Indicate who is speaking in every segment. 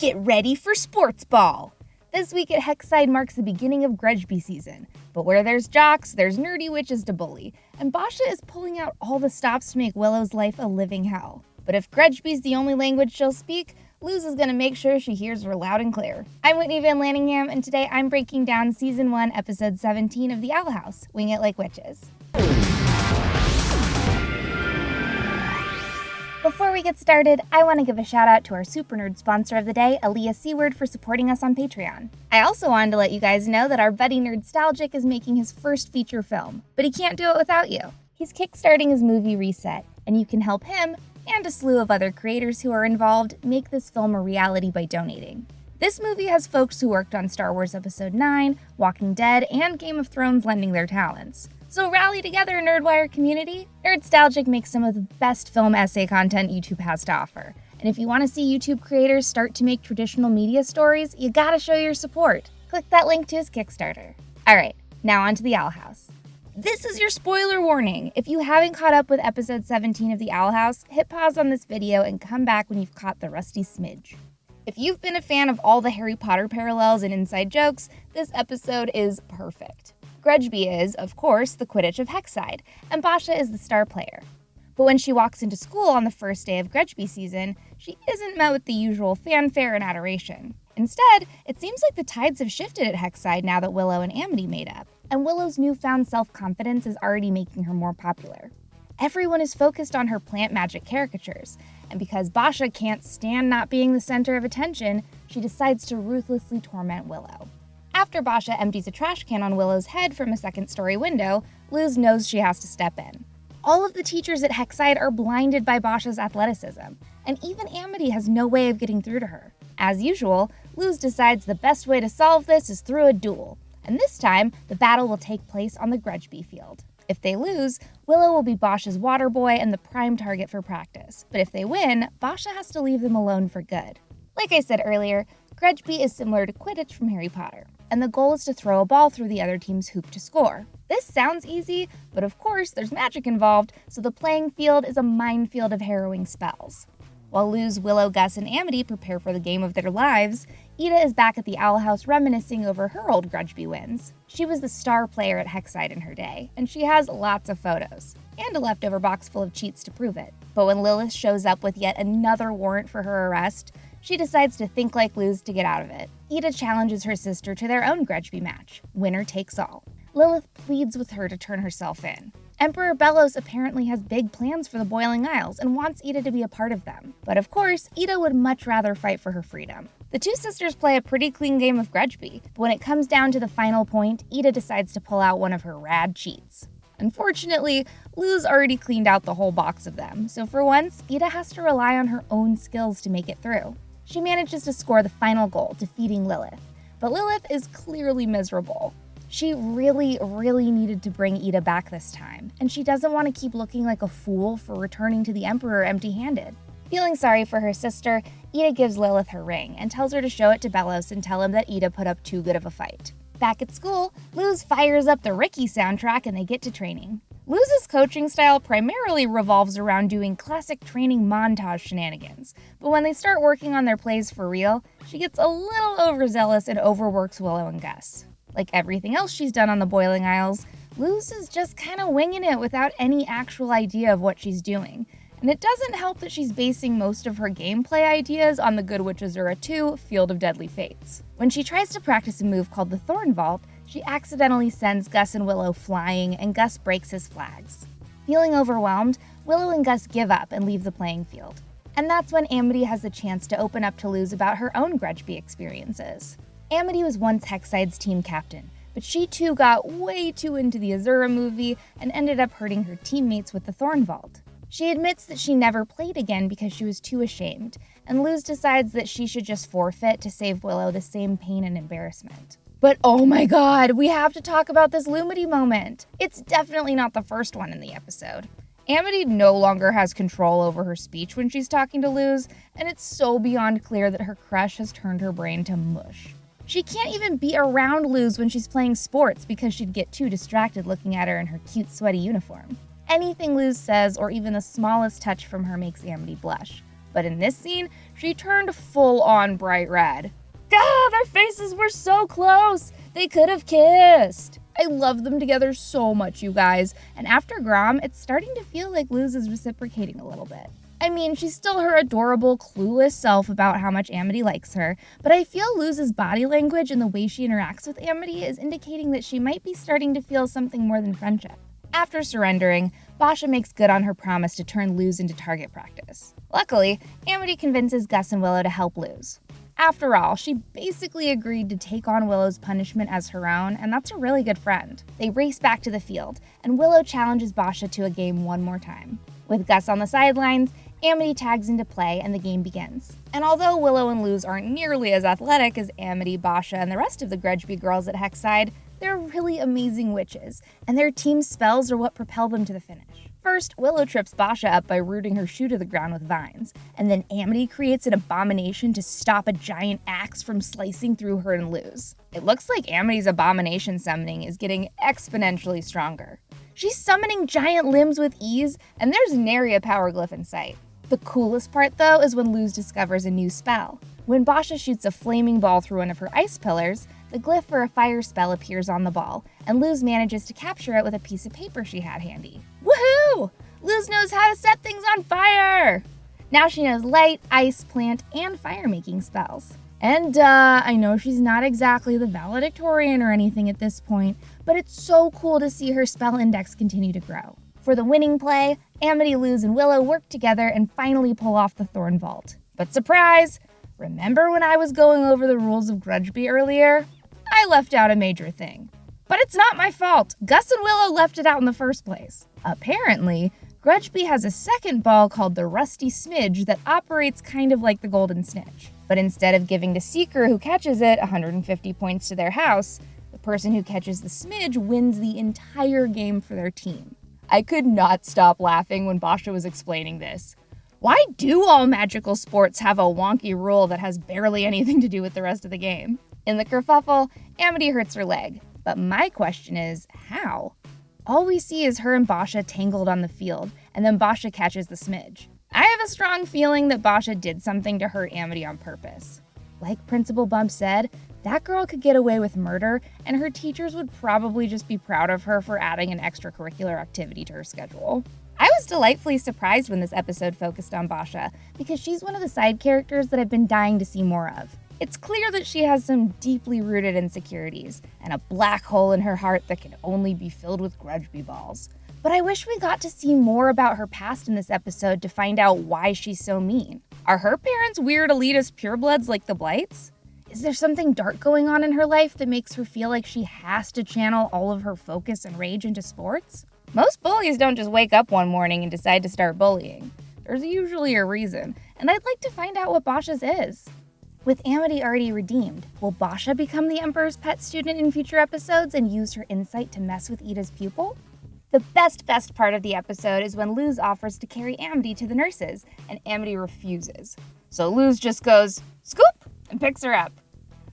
Speaker 1: Get ready for sportsball! This week at Hexside marks the beginning of Grudgby season. But where there's jocks, there's nerdy witches to bully. And Boscha is pulling out all the stops to make Willow's life a living hell. But if Grudgby's the only language she'll speak, Luz is going to make sure she hears her loud and clear. I'm Whitney Van Laningham, and today I'm breaking down Season 1, Episode 17 of The Owl House, Wing It Like Witches. Before we get started, I want to give a shout out to our super nerd sponsor of the day, Aaliyah Seward, for supporting us on Patreon. I also wanted to let you guys know that our buddy Nerdstalgic is making his first feature film, but he can't do it without you. He's kickstarting his movie Reset, and you can help him, and a slew of other creators who are involved, make this film a reality by donating. This movie has folks who worked on Star Wars Episode 9, Walking Dead, and Game of Thrones lending their talents. So rally together, Nerdwire community! Nerdstalgic makes some of the best film essay content YouTube has to offer. And if you want to see YouTube creators start to make traditional media stories, you gotta show your support. Click that link to his Kickstarter. Alright, now on to the Owl House. This is your spoiler warning. If you haven't caught up with episode 17 of the Owl House, hit pause on this video and come back when you've caught the rusty smidge. If you've been a fan of all the Harry Potter parallels and inside jokes, this episode is perfect. Grudgby is, of course, the Quidditch of Hexside, and Boscha is the star player. But when she walks into school on the first day of Grudgby season, she isn't met with the usual fanfare and adoration. Instead, it seems like the tides have shifted at Hexside now that Willow and Amity made up, and Willow's newfound self-confidence is already making her more popular. Everyone is focused on her plant magic caricatures, and because Boscha can't stand not being the center of attention, she decides to ruthlessly torment Willow. After Boscha empties a trash can on Willow's head from a second-story window, Luz knows she has to step in. All of the teachers at Hexside are blinded by Boscha's athleticism, and even Amity has no way of getting through to her. As usual, Luz decides the best way to solve this is through a duel, and this time, the battle will take place on the Grudgby field. If they lose, Willow will be Boscha's water boy and the prime target for practice, but if they win, Boscha has to leave them alone for good. Like I said earlier, Grudgby is similar to Quidditch from Harry Potter, and the goal is to throw a ball through the other team's hoop to score. This sounds easy, but of course there's magic involved, so the playing field is a minefield of harrowing spells. While Luz, Willow, Gus, and Amity prepare for the game of their lives, Ida is back at the Owl House reminiscing over her old Grudgby wins. She was the star player at Hexside in her day, and she has lots of photos, and a leftover box full of cheats to prove it. But when Lilith shows up with yet another warrant for her arrest, she decides to think like Luz to get out of it. Ida challenges her sister to their own Grudgby match. Winner takes all. Lilith pleads with her to turn herself in. Emperor Bellows apparently has big plans for the Boiling Isles and wants Ida to be a part of them. But of course, Ida would much rather fight for her freedom. The two sisters play a pretty clean game of Grudgby, but when it comes down to the final point, Ida decides to pull out one of her rad cheats. Unfortunately, Luz already cleaned out the whole box of them, so for once, Ida has to rely on her own skills to make it through. She manages to score the final goal, defeating Lilith. But Lilith is clearly miserable. She really needed to bring Ida back this time, and she doesn't want to keep looking like a fool for returning to the Emperor empty-handed. Feeling sorry for her sister, Ida gives Lilith her ring and tells her to show it to Bellows and tell him that Ida put up too good of a fight. Back at school, Luz fires up the Ricky soundtrack and they get to training. Luz's coaching style primarily revolves around doing classic training montage shenanigans, but when they start working on their plays for real, she gets a little overzealous and overworks Willow and Gus. Like everything else she's done on the Boiling Isles, Luz is just kind of winging it without any actual idea of what she's doing. And it doesn't help that she's basing most of her gameplay ideas on the Good Witch Azura 2 Field of Deadly Fates. When she tries to practice a move called the Thorn Vault, she accidentally sends Gus and Willow flying, and Gus breaks his flags. Feeling overwhelmed, Willow and Gus give up and leave the playing field. And that's when Amity has the chance to open up to Luz about her own Grudgby experiences. Amity was once Hexside's team captain, but she too got way too into the Azura movie and ended up hurting her teammates with the Thorn Vault. She admits that she never played again because she was too ashamed, and Luz decides that she should just forfeit to save Willow the same pain and embarrassment. But oh my god, we have to talk about this Lumity moment! It's definitely not the first one in the episode. Amity no longer has control over her speech when she's talking to Luz, and it's so beyond clear that her crush has turned her brain to mush. She can't even be around Luz when she's playing sports because she'd get too distracted looking at her in her cute, sweaty uniform. Anything Luz says or even the smallest touch from her makes Amity blush. But in this scene, she turned full-on bright red. Ah, their faces were so close! They could have kissed! I love them together so much, you guys, and after Grom, it's starting to feel like Luz is reciprocating a little bit. I mean, she's still her adorable, clueless self about how much Amity likes her, but I feel Luz's body language and the way she interacts with Amity is indicating that she might be starting to feel something more than friendship. After surrendering, Boscha makes good on her promise to turn Luz into target practice. Luckily, Amity convinces Gus and Willow to help Luz. After all, she basically agreed to take on Willow's punishment as her own, and that's a really good friend. They race back to the field, and Willow challenges Boscha to a game one more time. With Gus on the sidelines, Amity tags into play and the game begins. And although Willow and Luz aren't nearly as athletic as Amity, Boscha, and the rest of the Grudgby girls at Hexside, they're really amazing witches, and their team's spells are what propel them to the finish. First, Willow trips Boscha up by rooting her shoe to the ground with vines, and then Amity creates an abomination to stop a giant axe from slicing through her and Luz. It looks like Amity's abomination summoning is getting exponentially stronger. She's summoning giant limbs with ease, and there's nary a power glyph in sight. The coolest part, though, is when Luz discovers a new spell. When Boscha shoots a flaming ball through one of her ice pillars, the glyph for a fire spell appears on the ball, and Luz manages to capture it with a piece of paper she had handy. Woohoo! Luz knows how to set things on fire! Now she knows light, ice, plant, and fire-making spells. And I know she's not exactly the valedictorian or anything at this point, but it's so cool to see her spell index continue to grow. For the winning play, Amity, Luz, and Willow work together and finally pull off the Thorn Vault. But surprise! Remember when I was going over the rules of Grudgby earlier? I left out a major thing. But it's not my fault. Gus and Willow left it out in the first place. Apparently, Grudgby has a second ball called the Rusty Smidge that operates kind of like the Golden Snitch. But instead of giving the seeker who catches it 150 points to their house, the person who catches the smidge wins the entire game for their team. I could not stop laughing when Boscha was explaining this. Why do all magical sports have a wonky rule that has barely anything to do with the rest of the game? In the kerfuffle, Amity hurts her leg. But my question is, how? All we see is her and Boscha tangled on the field, and then Boscha catches the smidge. I have a strong feeling that Boscha did something to hurt Amity on purpose. Like Principal Bump said, that girl could get away with murder, and her teachers would probably just be proud of her for adding an extracurricular activity to her schedule. I was delightfully surprised when this episode focused on Boscha, because she's one of the side characters that I've been dying to see more of. It's clear that she has some deeply rooted insecurities, and a black hole in her heart that can only be filled with Grudgby balls. But I wish we got to see more about her past in this episode to find out why she's so mean. Are her parents weird elitist purebloods like the Blights? Is there something dark going on in her life that makes her feel like she has to channel all of her focus and rage into sports? Most bullies don't just wake up one morning and decide to start bullying. There's usually a reason, and I'd like to find out what Boscha's is. With Amity already redeemed, will Boscha become the Emperor's pet student in future episodes and use her insight to mess with Ida's pupil? The best part of the episode is when Luz offers to carry Amity to the nurses, and Amity refuses. So Luz just goes, scoop, and picks her up.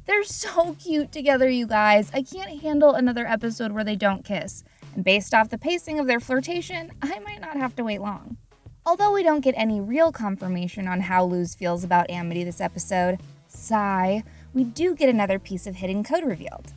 Speaker 1: They're so cute together, you guys. I can't handle another episode where they don't kiss. And based off the pacing of their flirtation, I might not have to wait long. Although we don't get any real confirmation on how Luz feels about Amity this episode, sigh, we do get another piece of hidden code revealed.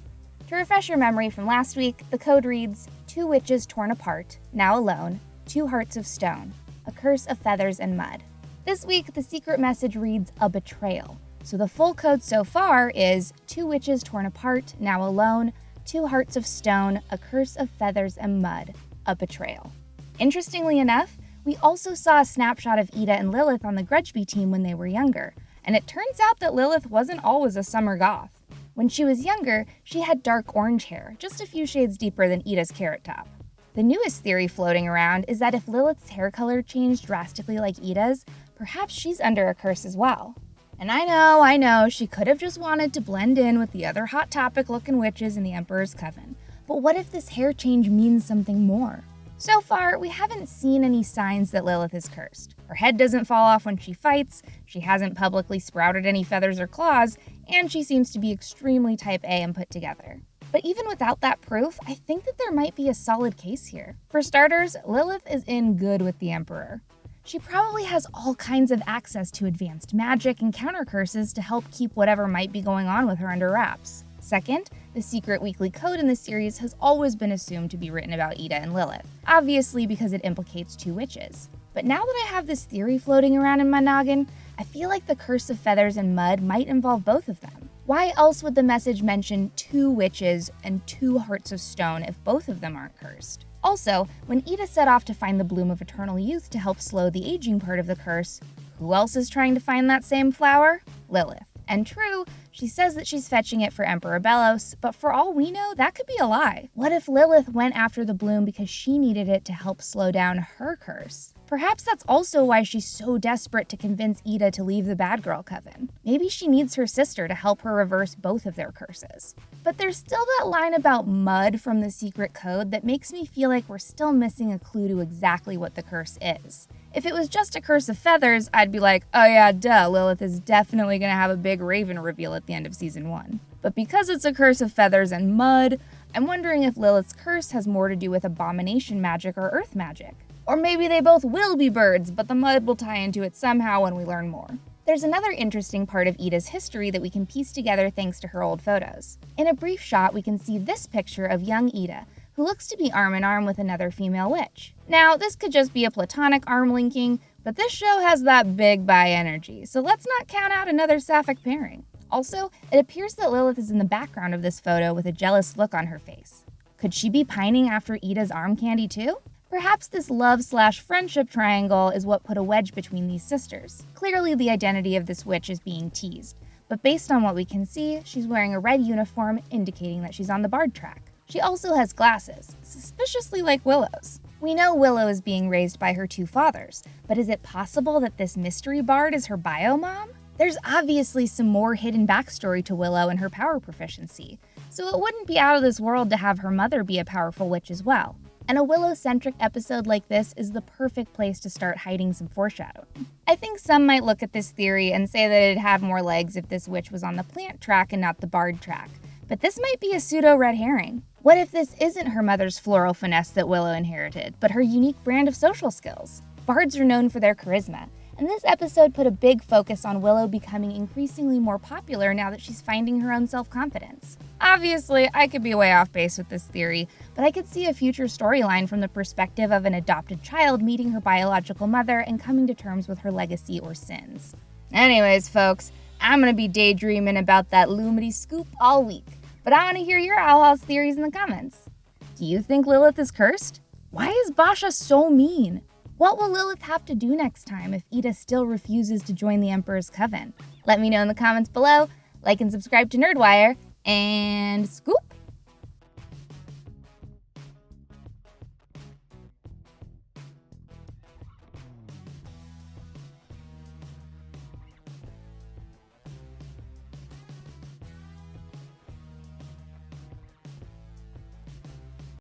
Speaker 1: To refresh your memory from last week, the code reads, 2 witches torn apart, now alone, 2 hearts of stone, a curse of feathers and mud. This week, the secret message reads, a betrayal. So the full code so far is 2 witches torn apart, now alone, 2 hearts of stone, a curse of feathers and mud, a betrayal. Interestingly enough, we also saw a snapshot of Ida and Lilith on the Grudgby team when they were younger, and it turns out that Lilith wasn't always a summer goth. When she was younger, she had dark orange hair, just a few shades deeper than Ida's carrot top. The newest theory floating around is that if Lilith's hair color changed drastically like Ida's, perhaps she's under a curse as well. And I know, she could have just wanted to blend in with the other Hot Topic-looking witches in the Emperor's Coven. But what if this hair change means something more? So far, we haven't seen any signs that Lilith is cursed. Her head doesn't fall off when she fights, she hasn't publicly sprouted any feathers or claws, and she seems to be extremely type A and put together. But even without that proof, I think that there might be a solid case here. For starters, Lilith is in good with the Emperor. she probably has all kinds of access to advanced magic and counter curses to help keep whatever might be going on with her under wraps. Second, the secret weekly code in the series has always been assumed to be written about Ida and Lilith, obviously because it implicates two witches. But now that I have this theory floating around in my noggin, I feel like the Curse of Feathers and Mud might involve both of them. Why else would the message mention 2 witches and 2 hearts of stone if both of them aren't cursed? Also, when Ida set off to find the Bloom of Eternal Youth to help slow the aging part of the curse, who else is trying to find that same flower? Lilith. And true, she says that she's fetching it for Emperor Belos, but for all we know, that could be a lie. What if Lilith went after the bloom because she needed it to help slow down her curse? Perhaps that's also why she's so desperate to convince Ida to leave the Bad Girl Coven. Maybe she needs her sister to help her reverse both of their curses. But there's still that line about mud from the secret code that makes me feel like we're still missing a clue to exactly what the curse is. If it was just a curse of feathers, I'd be like, oh yeah, duh, Lilith is definitely gonna have a big raven reveal at the end of season 1. But because it's a curse of feathers and mud, I'm wondering if Lilith's curse has more to do with abomination magic or earth magic. Or maybe they both will be birds, but the mud will tie into it somehow when we learn more. There's another interesting part of Ida's history that we can piece together thanks to her old photos. In a brief shot, we can see this picture of young Ida, who looks to be arm in arm with another female witch. Now, this could just be a platonic arm linking, but this show has that big bi energy, so let's not count out another sapphic pairing. Also, it appears that Lilith is in the background of this photo with a jealous look on her face. Could she be pining after Ida's arm candy too? Perhaps this love/friendship triangle is what put a wedge between these sisters. Clearly the identity of this witch is being teased, but based on what we can see, she's wearing a red uniform indicating that she's on the bard track. She also has glasses, suspiciously like Willow's. We know Willow is being raised by her 2 fathers, but is it possible that this mystery bard is her bio mom? There's obviously some more hidden backstory to Willow and her power proficiency, so it wouldn't be out of this world to have her mother be a powerful witch as well. And a Willow-centric episode like this is the perfect place to start hiding some foreshadowing. I think some might look at this theory and say that it'd have more legs if this witch was on the plant track and not the bard track, but this might be a pseudo-red herring. What if this isn't her mother's floral finesse that Willow inherited, but her unique brand of social skills? Bards are known for their charisma, and this episode put a big focus on Willow becoming increasingly more popular now that she's finding her own self-confidence. Obviously, I could be way off base with this theory, but I could see a future storyline from the perspective of an adopted child meeting her biological mother and coming to terms with her legacy or sins. Anyways, folks, I'm gonna be daydreaming about that Lumity scoop all week. But I want to hear your Owl House theories in the comments. Do you think Lilith is cursed? Why is Boscha so mean? What will Lilith have to do next time if Ida still refuses to join the Emperor's Coven? Let me know in the comments below. Like and subscribe to Nerdwire, and scoop!